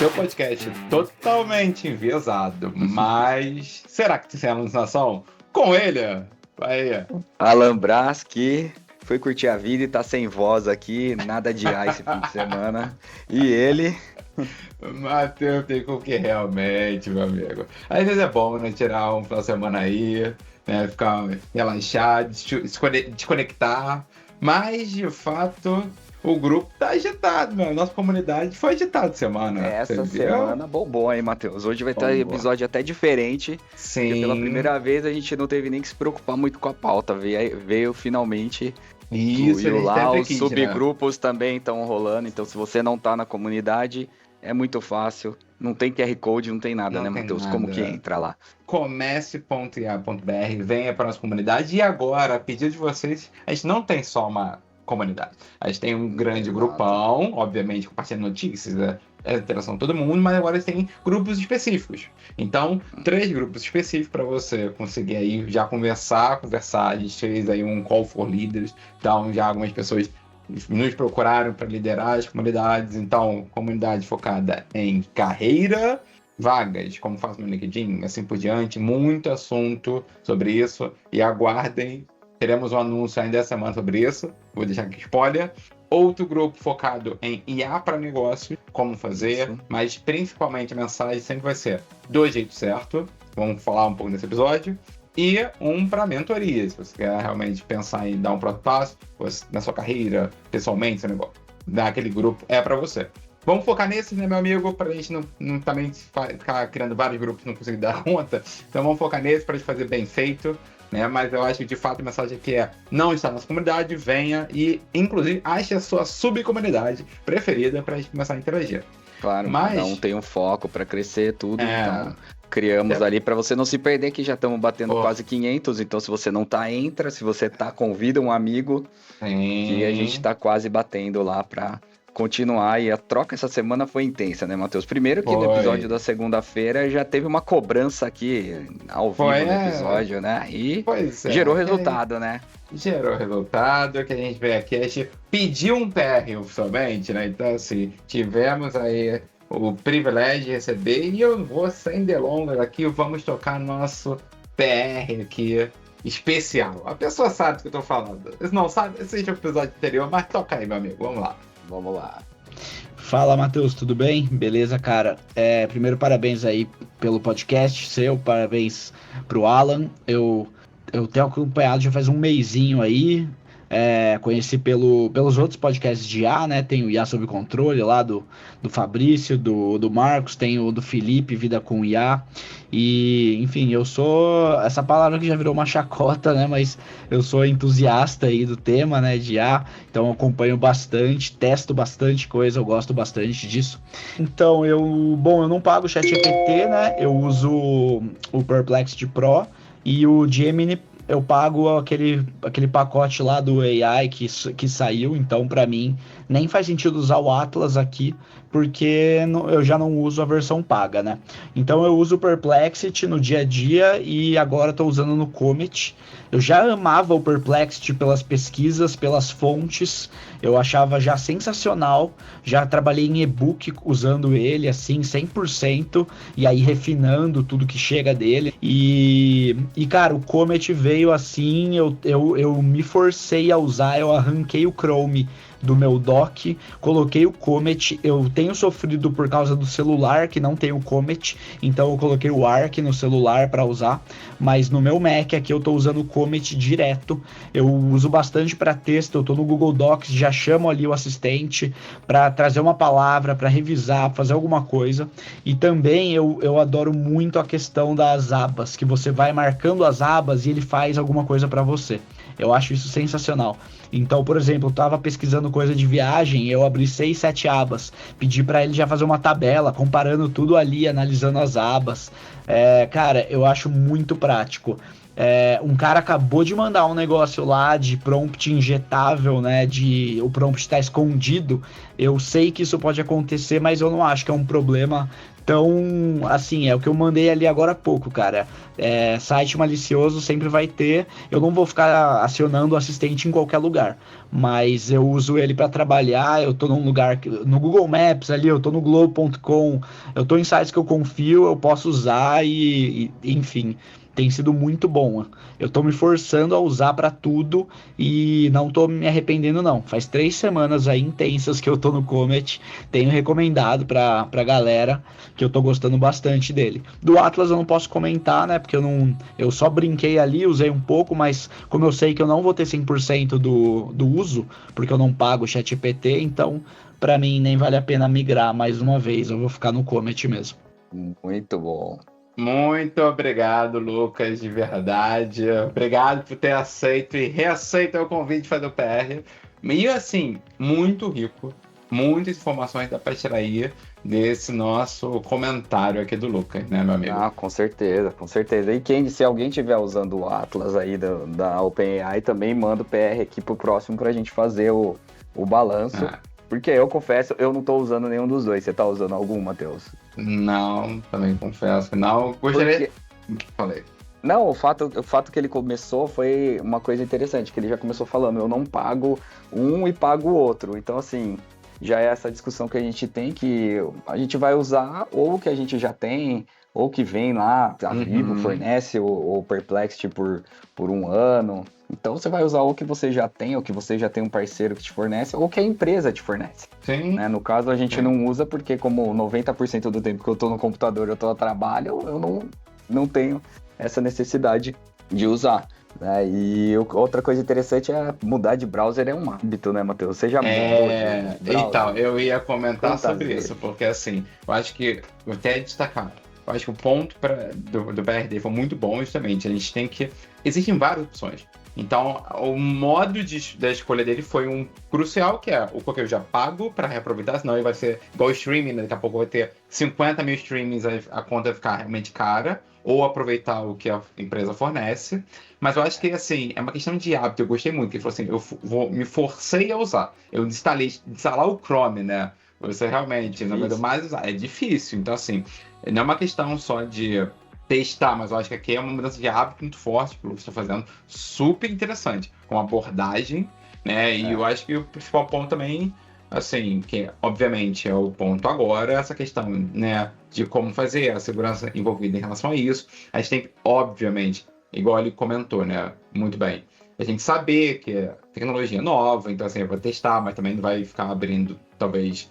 seu podcast totalmente enviesado, mas será que tem alucinação? Com ele, vai. Alan Brás, que foi curtir a vida e tá sem voz aqui, nada de ar esse fim de semana. E ele... Matheus Pico, que realmente, meu amigo. Às vezes é bom, né, tirar um final de semana aí, né, ficar relaxado, desconectar, mas, de fato... O grupo tá agitado, meu. Nossa comunidade foi agitada semana. Essa semana bombou, hein, Matheus? Hoje vai ter episódio até diferente. Sim. Porque pela primeira vez a gente não teve nem que se preocupar muito com a pauta. Veio finalmente. Isso, fluiu lá. Os kit, subgrupos também estão rolando. Então, se você não tá na comunidade, é muito fácil. Não tem QR Code, não tem nada, não, né, Matheus? Como que entra lá? Comece.ia.br, venha para a nossa comunidade. E agora, a pedido de vocês, a gente não tem só uma comunidade. A gente tem um grande grupão, obviamente, compartilhando notícias, a interação de todo mundo, mas agora tem grupos específicos. Então, 3 grupos específicos para você conseguir aí já conversar. A gente fez aí um call for leaders, então já algumas pessoas nos procuraram para liderar as comunidades. Então, comunidade focada em carreira, vagas, como faço no LinkedIn, assim por diante, muito assunto sobre isso, e aguardem. Teremos um anúncio ainda essa semana sobre isso. Vou deixar aqui spoiler. Outro grupo focado em IA para negócio, como fazer, mas principalmente a mensagem sempre vai ser do jeito certo. Vamos falar um pouco nesse episódio. E um para mentoria, se você quer realmente pensar em dar um próximo passo na sua carreira, pessoalmente, seu negócio. Daquele grupo é para você. Vamos focar nesse, né, meu amigo, para a gente não também ficar criando vários grupos e não conseguir dar conta. Então vamos focar nesse para a gente fazer bem feito. Né? Mas eu acho que de fato a mensagem aqui é: não está na nossa comunidade, venha e inclusive ache a sua subcomunidade preferida para a gente começar a interagir. Claro, cada um tem um foco para crescer tudo, então criamos ali para você não se perder, que já estamos batendo quase 500, então se você não tá, entra, se você tá, convida um amigo. Sim. Que a gente tá quase batendo lá para continuar, e a troca essa semana foi intensa, né, Matheus? Primeiro que no episódio da segunda-feira já teve uma cobrança aqui ao vivo no episódio, né? E gerou resultado, né? Gerou resultado, que a gente veio aqui, a gente pediu um PR oficialmente, né? Então, assim, tivemos aí o privilégio de receber, e eu vou sem delongas aqui, vamos tocar nosso PR aqui especial. A pessoa sabe do que eu tô falando. Se não sabe, assiste o episódio anterior, mas toca aí, meu amigo, vamos lá. Vamos lá. Fala, Matheus, tudo bem? Beleza, cara? Primeiro, parabéns aí pelo podcast seu, parabéns pro Alan. Eu tenho acompanhado já faz um mesinho aí, conheci pelos outros podcasts de IA, né? Tem o IA Sob Controle lá do Fabrício, do Marcos, tem o do Felipe, Vida com IA. E, enfim, eu sou... Essa palavra que já virou uma chacota, né? Mas eu sou entusiasta aí do tema, né? De IA. Então eu acompanho bastante, testo bastante coisa, eu gosto bastante disso. Então eu não pago o ChatGPT, né? Eu uso o Perplexity Pro e o Gemini. Eu pago aquele pacote lá do AI que saiu, então para mim nem faz sentido usar o Atlas aqui, porque eu já não uso a versão paga, né? Então eu uso o Perplexity no dia a dia e agora estou usando no Comet. Eu já amava o Perplexity pelas pesquisas, pelas fontes, eu achava já sensacional, já trabalhei em e-book usando ele assim 100%, e aí refinando tudo que chega dele, e cara, o Comet veio assim, eu me forcei a usar, eu arranquei o Chrome do meu dock, coloquei o Comet. Eu tenho sofrido por causa do celular que não tem o Comet, então eu coloquei o Arc no celular para usar, mas no meu Mac aqui eu tô usando o Comet direto. Eu uso bastante para texto, eu tô no Google Docs, já chamo ali o assistente para trazer uma palavra, para revisar, fazer alguma coisa. E também eu adoro muito a questão das abas, que você vai marcando as abas e ele faz alguma coisa para você. Eu acho isso sensacional. Então, por exemplo, eu tava pesquisando coisa de viagem, eu abri 6, 7 abas, pedi para ele já fazer uma tabela, comparando tudo ali, analisando as abas. Cara, eu acho muito prático. Um cara acabou de mandar um negócio lá de prompt injetável, né? O prompt tá escondido. Eu sei que isso pode acontecer, mas eu não acho que é um problema tão, assim, é o que eu mandei ali agora há pouco, cara. Site malicioso sempre vai ter. Eu não vou ficar acionando o assistente em qualquer lugar, mas eu uso ele para trabalhar. Eu tô num lugar, no Google Maps ali, eu tô no Globo.com, eu tô em sites que eu confio, eu posso usar enfim, tem sido muito bom. Eu tô me forçando a usar para tudo e não tô me arrependendo, não. Faz 3 semanas aí intensas que eu tô no Comet. Tenho recomendado pra galera, que eu tô gostando bastante dele. Do Atlas eu não posso comentar, né? Porque eu só brinquei ali, usei um pouco, mas como eu sei que eu não vou ter 100% do uso, porque eu não pago o ChatGPT, então pra mim nem vale a pena migrar mais uma vez. Eu vou ficar no Comet mesmo. Muito bom. Muito obrigado, Lucas, de verdade. Obrigado por ter aceito e reaceito o convite de fazer o PR. E assim, muito rico, muitas informações dá para extrair desse nosso comentário aqui do Lucas, né, meu amigo? Com certeza, com certeza. E se alguém estiver usando o Atlas aí da OpenAI, também manda o PR aqui pro próximo pra gente fazer o balanço. Porque eu confesso, eu não tô usando nenhum dos dois. Você tá usando algum, Matheus? Não, também confesso que não. Gostaria... Falei. Não, o fato que ele começou foi uma coisa interessante, que ele já começou falando, eu não pago um e pago o outro. Então, assim, já é essa discussão que a gente tem, que a gente vai usar ou o que a gente já tem, ou que vem lá, a Vivo fornece, ou Perplexity por 1 ano. Então você vai usar ou que você já tem, ou que você já tem um parceiro que te fornece, ou que a empresa te fornece. Sim. Né? No caso, a gente não usa porque como 90% do tempo que eu tô no computador, eu tô a trabalho, eu não tenho essa necessidade de usar. Né? E outra coisa interessante é mudar de browser é um hábito, né, Matheus? Você já mudou de browser? Então, eu ia comentar sobre isso, porque assim, eu acho que, vou até destacar, eu acho que o ponto do BRD foi muito bom, justamente, a gente tem que... Existem várias opções. Então, o modo da escolha dele foi um crucial, que é o que eu já pago para reaproveitar, senão ele vai ser igual o streaming, né? Daqui a pouco vai ter 50 mil streamings, a conta vai ficar realmente cara, ou aproveitar o que a empresa fornece. Mas eu acho que, assim, é uma questão de hábito. Eu gostei muito, que ele falou assim, me forcei a usar. Eu instalar o Chrome, né? Você realmente, na verdade, mais usar. É difícil. Então, assim, não é uma questão só de testar, mas eu acho que aqui é uma mudança de hábito muito forte que o Lucas está fazendo, super interessante, com abordagem, né? E eu acho que o principal ponto também, assim, que obviamente é o ponto agora, essa questão, né, de como fazer a segurança envolvida em relação a isso. A gente tem, obviamente, igual ele comentou, né, muito bem, a gente saber que é tecnologia nova, então assim, eu vou testar, mas também não vai ficar abrindo, talvez...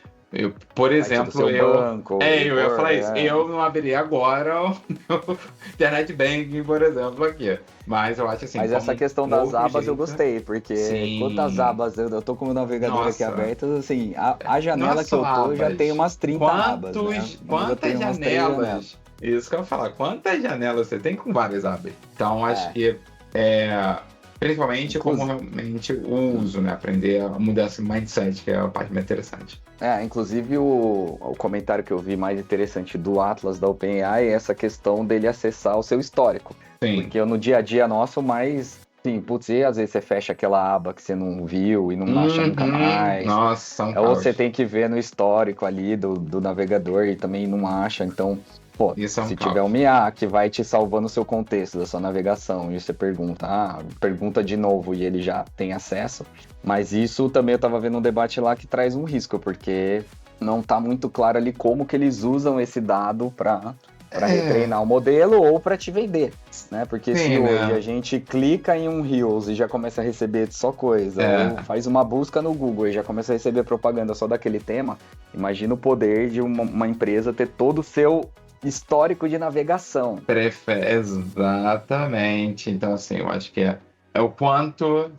por exemplo, eu ia falar isso. Eu não abriria agora o meu Internet Banking, por exemplo, aqui. Mas eu acho assim... Mas essa questão das abas eu gostei, porque quantas abas eu tô com o navegador aqui aberto, assim, a janela que eu tô já tem umas 30 abas, né? Quantas janelas? Isso que eu ia falar. Quantas janelas você tem com várias abas? Então, acho que... principalmente como realmente o uso, né? Aprender a mudar esse mindset, que é a parte mais interessante. Inclusive o comentário que eu vi mais interessante do Atlas da OpenAI é essa questão dele acessar o seu histórico. Sim. Porque no dia a dia nosso, mais... Sim, putz, e às vezes você fecha aquela aba que você não viu e não acha nunca mais. Nossa, ou você tem que ver no histórico ali do navegador e também não acha, então... Pô, se tiver um IA que vai te salvando o seu contexto da sua navegação e você pergunta de novo e ele já tem acesso, mas isso também eu tava vendo um debate lá que traz um risco, porque não tá muito claro ali como que eles usam esse dado para retreinar o modelo ou para te vender, né? Porque se hoje a gente clica em um Reels e já começa a receber só coisa, ou faz uma busca no Google e já começa a receber propaganda só daquele tema, imagina o poder de uma empresa ter todo o seu histórico de navegação. Exatamente. Então, assim, eu acho que é o quanto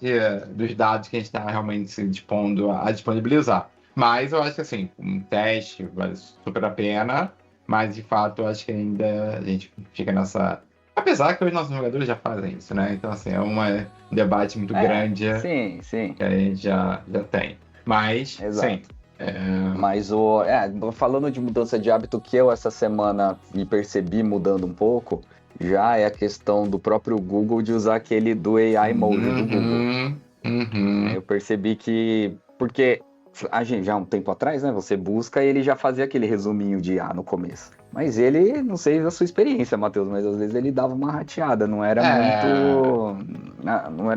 dos dados que a gente está realmente se dispondo a disponibilizar. Mas eu acho que, assim, um teste vale super a pena, mas, de fato, eu acho que ainda a gente fica nessa... Apesar que os nossos jogadores já fazem isso, né? Então, assim, é um debate muito grande sim. que a gente já tem. Mas, sim... Mas falando de mudança de hábito, que eu essa semana me percebi mudando um pouco, já é a questão do próprio Google de usar aquele do AI Mode do Google. Eu percebi que... Porque a gente, já há um tempo atrás, né? Você busca e ele já fazia aquele resuminho de IA no começo. Mas ele, não sei a sua experiência, Matheus, mas às vezes ele dava uma rateada, não era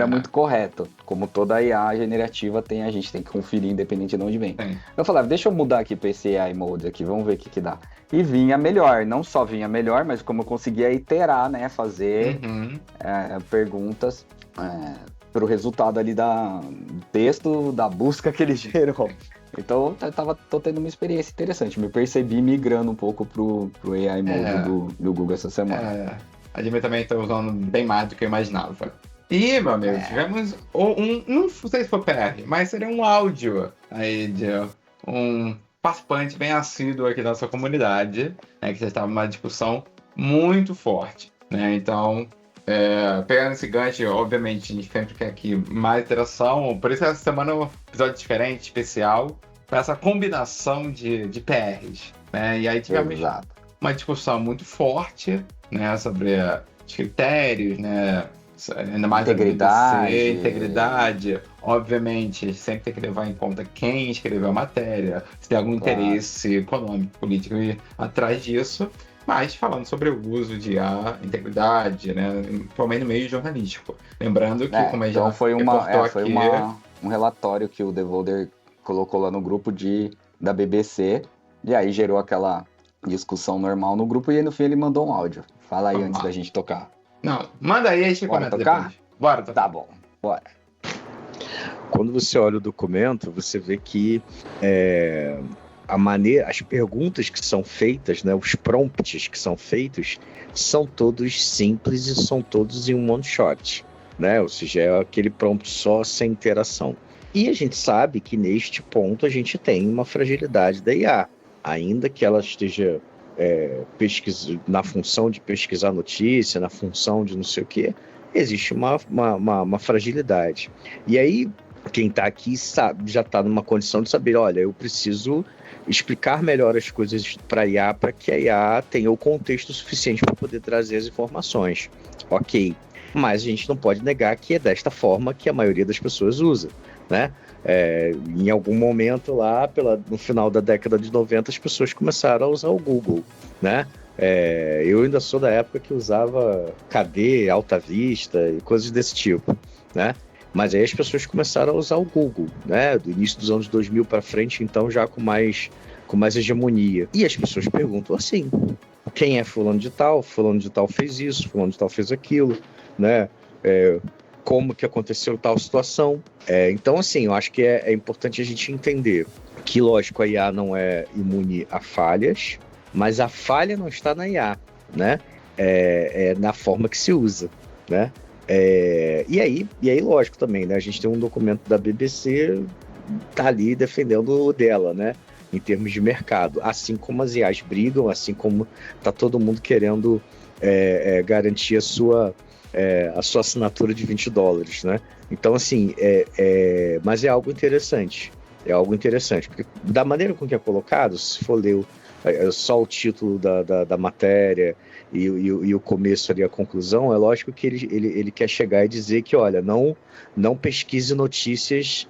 muito correto. Como toda IA generativa tem, a gente tem que conferir independente de onde vem. Eu falava, deixa eu mudar aqui para esse AI Mode aqui, vamos ver o que dá. E vinha melhor, não só vinha melhor, mas como eu conseguia iterar, né? Fazer perguntas pro resultado ali do texto, da busca que ele gerou. Então, tô tendo uma experiência interessante. Me percebi migrando um pouco pro AI Mode do Google essa semana. Admito também estou usando bem mais do que eu imaginava. E, meu amigo, tivemos não sei se foi PR, mas seria um áudio aí de um participante bem assíduo aqui da nossa comunidade, né, que já estava numa discussão muito forte, né? Então, pegando esse gancho, obviamente, a gente sempre quer aqui mais interação, por isso essa semana é um episódio diferente, especial, para essa combinação de PRs, né? E aí tivemos uma discussão muito forte, né, sobre os critérios, né, ainda mais integridade, obviamente, sempre tem que levar em conta quem escreveu a matéria, se tem algum interesse econômico, político atrás disso. Mas falando sobre o uso de integridade, né, principalmente no meio jornalístico. Lembrando que, como a gente então foi um relatório que o Devolder colocou lá no grupo da BBC, e aí gerou aquela discussão normal no grupo, e aí no fim ele mandou um áudio. Fala aí antes da gente tocar. Não, manda aí, a gente comenta depois. Bora tocar. Tá bom, bora. Quando você olha o documento, você vê que as perguntas que são feitas, né, os prompts que são feitos, são todos simples e são todos em um one shot, né? Ou seja, é aquele prompt só sem interação. E a gente sabe que neste ponto a gente tem uma fragilidade da IA, ainda que ela esteja na função de pesquisar notícia, na função de não sei o quê, existe uma fragilidade. E aí, quem está aqui já está numa condição de saber, olha, eu preciso explicar melhor as coisas para a IA, para que a IA tenha o contexto suficiente para poder trazer as informações. Ok, mas a gente não pode negar que é desta forma que a maioria das pessoas usa, né? Em algum momento lá, no final da década de 90, as pessoas começaram a usar o Google, né? Eu ainda sou da época que usava KD, Alta Vista e coisas desse tipo, né? Mas aí as pessoas começaram a usar o Google, né? Do início dos anos 2000 para frente, então já com mais hegemonia. E as pessoas perguntam assim, quem é fulano de tal? Fulano de tal fez isso, fulano de tal fez aquilo, né? Como que aconteceu tal situação. Então, assim, eu acho que é importante a gente entender que, lógico, a IA não é imune a falhas, mas a falha não está na IA, né? É na forma que se usa, né? E aí, lógico, também, né? A gente tem um documento da BBC, tá ali defendendo dela, né? Em termos de mercado. Assim como as IAs brigam, assim como tá todo mundo querendo garantir a sua assinatura de $20, né? Então, assim, mas é algo interessante. É algo interessante, porque da maneira com que é colocado, se for ler só o título da matéria e o começo ali, a conclusão, é lógico que ele quer chegar e dizer que, olha, não pesquise notícias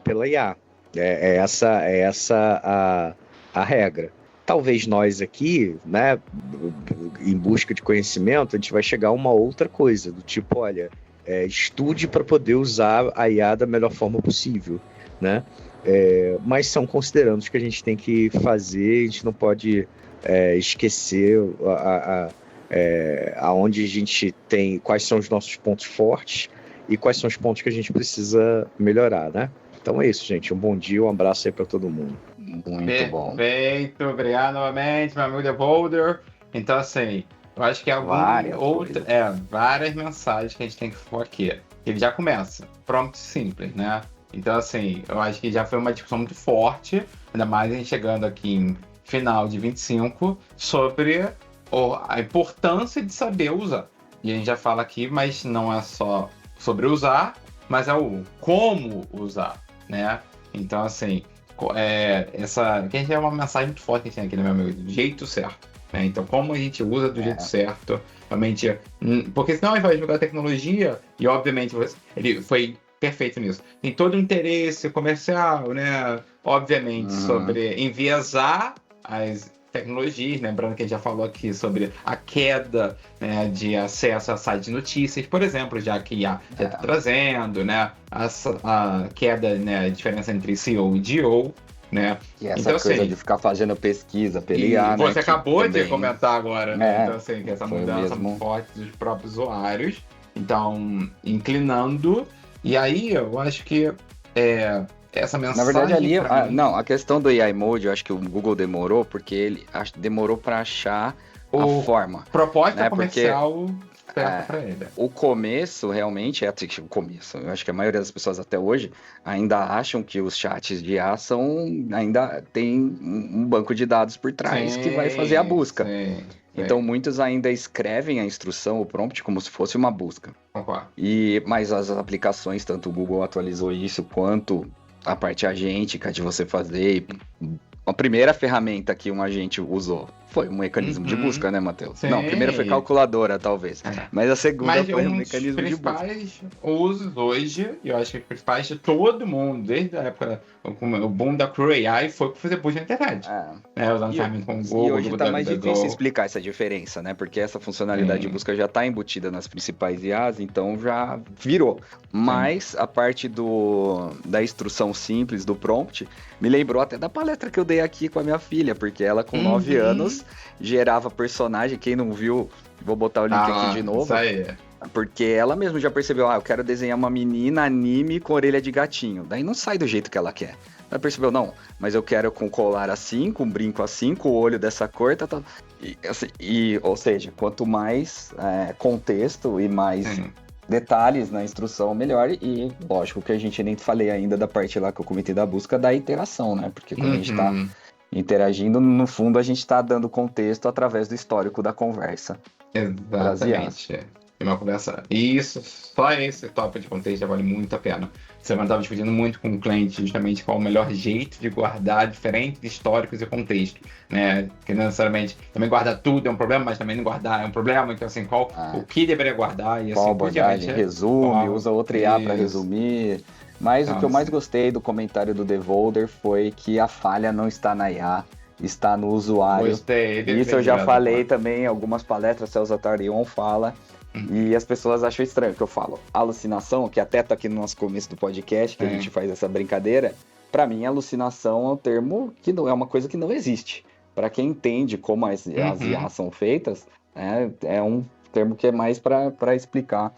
pela IA. Essa a regra. Talvez nós aqui, né, em busca de conhecimento, a gente vai chegar a uma outra coisa, do tipo, olha, estude para poder usar a IA da melhor forma possível, né? Mas são considerandos que a gente tem que fazer, a gente não pode esquecer aonde a gente tem, quais são os nossos pontos fortes e quais são os pontos que a gente precisa melhorar, né? Então é isso, gente. Um bom dia, um abraço aí para todo mundo. Muito bom. Perfeito, obrigado novamente, meu amigo Devolder. Então, assim, eu acho que várias mensagens que a gente tem que focar aqui. Ele já começa, prompt simples, né? Então, assim, eu acho que já foi uma discussão muito forte, ainda mais a gente chegando aqui em final de 25, sobre a importância de saber usar. E a gente já fala aqui, mas não é só sobre usar, mas é o como usar, né? Então, assim, que a gente é uma mensagem muito forte que a gente tem aqui, né, meu amigo? Do jeito certo, né? Então, como a gente usa do jeito certo, realmente... Porque senão ele vai jogar tecnologia e, obviamente, ele foi perfeito nisso. Tem todo o interesse comercial, né? Obviamente, sobre enviesar as tecnologias, lembrando que a gente já falou aqui sobre a queda, né, de acesso a sites de notícias, por exemplo, já que já está trazendo, né, a queda, né, a diferença entre CEO e DO, né? E essa coisa assim, de ficar fazendo pesquisa, pelear, né? Você acabou também... de comentar agora, né? Então, assim, que essa mudança muito forte dos próprios usuários, então, inclinando, e aí eu acho que essa mensagem... Na verdade, ali, a questão do AI Mode, eu acho que o Google demorou, porque ele demorou para achar a forma. Proposta comercial certa para ele. O começo, realmente, o começo. Eu acho que a maioria das pessoas até hoje ainda acham que os chats de IA ainda tem um banco de dados por trás que vai fazer a busca. Então, muitos ainda escrevem a instrução, o prompt, como se fosse uma busca. Mas as aplicações, tanto o Google atualizou isso, quanto a parte agêntica de você fazer. A primeira ferramenta que um agente usou foi um mecanismo de busca, né, Matheus? Não, a primeira foi calculadora, talvez. Mas a segunda foi um mecanismo de busca. Mas os principais usos hoje, eu acho que os principais de todo mundo, desde a época, o boom da Crew AI foi para fazer busca na internet. Usando ferramentas como o Google. E hoje tá mais difícil explicar essa diferença, né? Porque essa funcionalidade de busca já está embutida nas principais IAs, então já virou. Mas a parte da instrução simples, do prompt, me lembrou até da palestra que eu dei aqui com a minha filha, porque ela com 9 anos gerava personagem. Quem não viu, vou botar o link aqui de novo. Isso aí. Porque ela mesmo já percebeu, eu quero desenhar uma menina anime com orelha de gatinho. Daí não sai do jeito que ela quer. Ela percebeu, não, mas eu quero com colar assim, com brinco assim, com o olho dessa cor, tá. Ou seja, quanto mais contexto e mais detalhes na instrução, melhor. E lógico que a gente nem falei ainda da parte lá que eu comentei da busca da interação, né? Porque quando a gente tá interagindo, no fundo a gente está dando contexto através do histórico da conversa. Exatamente. É uma conversa. E isso, só esse tópico de contexto já vale muito a pena. Semana estava discutindo muito com o cliente justamente qual o melhor jeito de guardar diferentes históricos e contextos, né? Que não necessariamente também guardar tudo é um problema, mas também não guardar é um problema. Então, assim, o que deveria guardar e qual assim abordagem, resume, usa outra IA para resumir. Mas o que eu mais gostei do comentário do Devolder foi que a falha não está na IA, está no usuário. Gostei. Isso eu já falei também em algumas palestras, Celso Tarion fala, e as pessoas acham estranho que eu falo. Alucinação, que até tá aqui no nosso começo do podcast, que a gente faz essa brincadeira, para mim alucinação é um termo que não é uma coisa que não existe. Para quem entende como as IAs são feitas, é um termo que é mais para explicar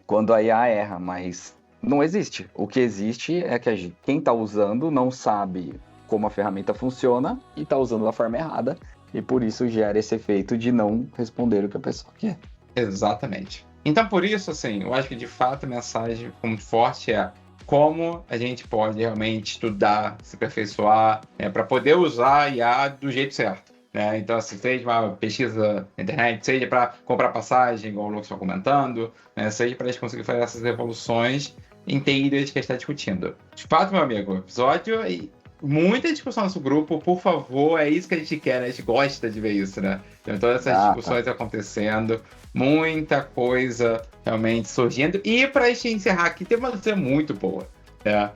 quando a IA erra, mas... não existe. O que existe é que quem está usando não sabe como a ferramenta funciona e está usando da forma errada, e por isso gera esse efeito de não responder o que a pessoa quer. Exatamente. Então, por isso, assim, eu acho que de fato a mensagem muito forte é como a gente pode realmente estudar, se aperfeiçoar, para poder usar a IA do jeito certo. Né? Então, assim, seja uma pesquisa na internet, seja para comprar passagem, igual o Lucas está comentando, né? Seja para a gente conseguir fazer essas evoluções inteiras que a gente está discutindo. De fato, meu amigo, episódio e muita discussão no nosso grupo, por favor, é isso que a gente quer, né? A gente gosta de ver isso, né? Então, todas essas discussões acontecendo, muita coisa realmente surgindo. E para a gente encerrar aqui, tem uma notícia muito boa, né?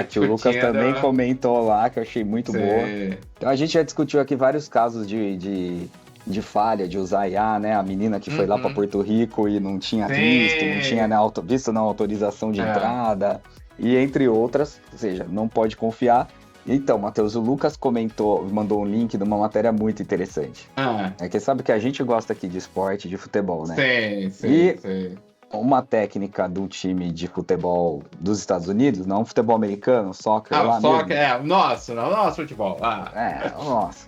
Que o Lucas também comentou lá, que eu achei muito boa. Então, a gente já discutiu aqui vários casos de falha, de usar IA, né? A menina que foi lá para Porto Rico e não tinha visto, não tinha visto na autorização de entrada, e entre outras, ou seja, não pode confiar. Então, Matheus, o Lucas mandou um link de uma matéria muito interessante. É que sabe que a gente gosta aqui de esporte, de futebol, né? Sim. Uma técnica do time de futebol dos Estados Unidos, não futebol americano, soccer lá mesmo. Nosso futebol. Nossa.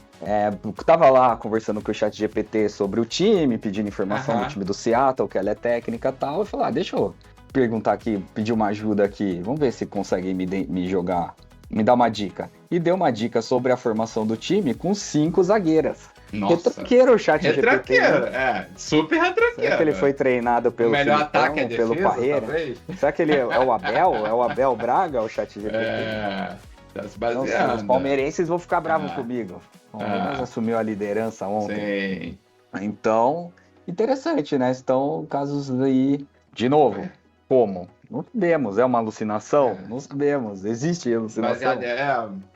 Tava lá conversando com o ChatGPT sobre o time, pedindo informação do time do Seattle, que ela é técnica e tal. Eu falei, deixa eu perguntar aqui, pedir uma ajuda aqui, vamos ver se consegue me jogar, me dar uma dica. E deu uma dica sobre a formação do time com 5 zagueiras. Nossa. Retranqueiro o ChatGPT. Retranqueiro, super retranqueiro. Será que ele foi treinado pelo melhor ataque é pelo defesa, Parreira? Talvez? Será que ele é o Abel? É o Abel Braga, o ChatGPT? Tá se baseando. Os palmeirenses vão ficar bravos comigo. O Palmeiras assumiu a liderança ontem. Sim. Então, Interessante, né? Estão casos aí, de novo, como? Não sabemos, é uma alucinação? Não sabemos, existe alucinação.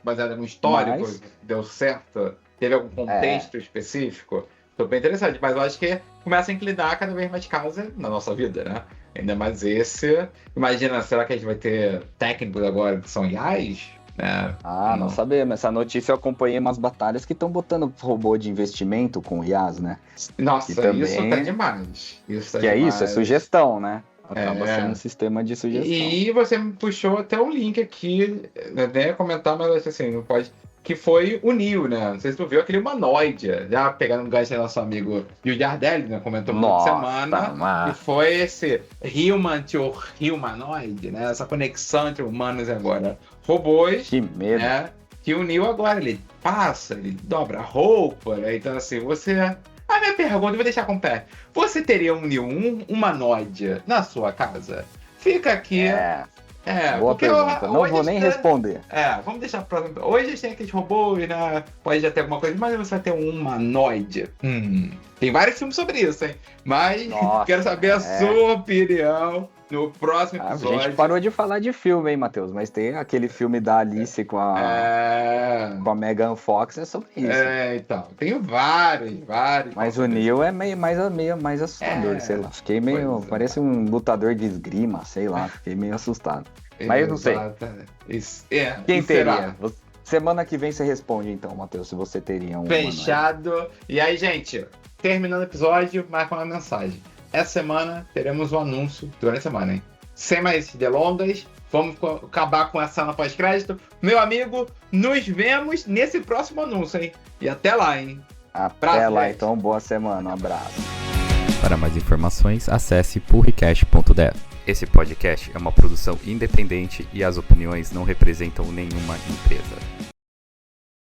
Baseado em um histórico, deu certo? Teve algum contexto específico? Foi bem interessante, mas eu acho que começa a inclinar cada vez mais casos na nossa vida, né? Ainda mais esse. Imagina, será que a gente vai ter técnicos agora que são IAs? Não sabemos. Essa notícia eu acompanhei umas batalhas que estão botando robô de investimento com IAs, né? Nossa, também... isso tá demais. Isso, é sugestão, né? Acaba sendo um sistema de sugestão. E você me puxou até um link aqui, né? Comentar, mas acho assim, não pode... Que foi o Neo, né? Não sei se tu viu aquele humanoide. Já pegando um gancho aí, nosso amigo Gil Ardelli, né? Comentou muito semana. E foi esse human to humanoid, né? Essa conexão entre humanos e agora robôs. Que medo. Né? Que o Neo agora, ele passa, ele dobra a roupa, né? Então, assim, você... A minha pergunta, eu vou deixar com o pé. Você teria um Neo, um humanoide na sua casa? Fica aqui... Boa pergunta. Não vou nem responder. Vamos deixar pra próxima. Hoje a gente tem aqueles robôs, né? Pode já ter alguma coisa, mas você vai ter um humanoide. Tem vários filmes sobre isso, hein? Mas quero saber a sua opinião no próximo episódio. A gente parou de falar de filme, hein, Matheus? Mas tem aquele filme da Alice com a Megan Fox, é sobre isso. Então. Tenho vários. Mas o Neo é meio mais assustador, sei lá. Fiquei meio... Parece um lutador de esgrima, sei lá. Fiquei meio assustado. Mas eu não sei. Quem teria? Semana que vem você responde, então, Matheus, se você teria um... Fechado. E aí, gente, terminando o episódio, marca uma mensagem. Essa semana teremos um anúncio durante a semana, hein? Sem mais delongas, vamos acabar com essa cena pós-crédito. Meu amigo, nos vemos nesse próximo anúncio, hein? E até lá, hein? Até lá, então, boa semana, um abraço. Para mais informações, acesse purricast.dev. Esse podcast é uma produção independente e as opiniões não representam nenhuma empresa.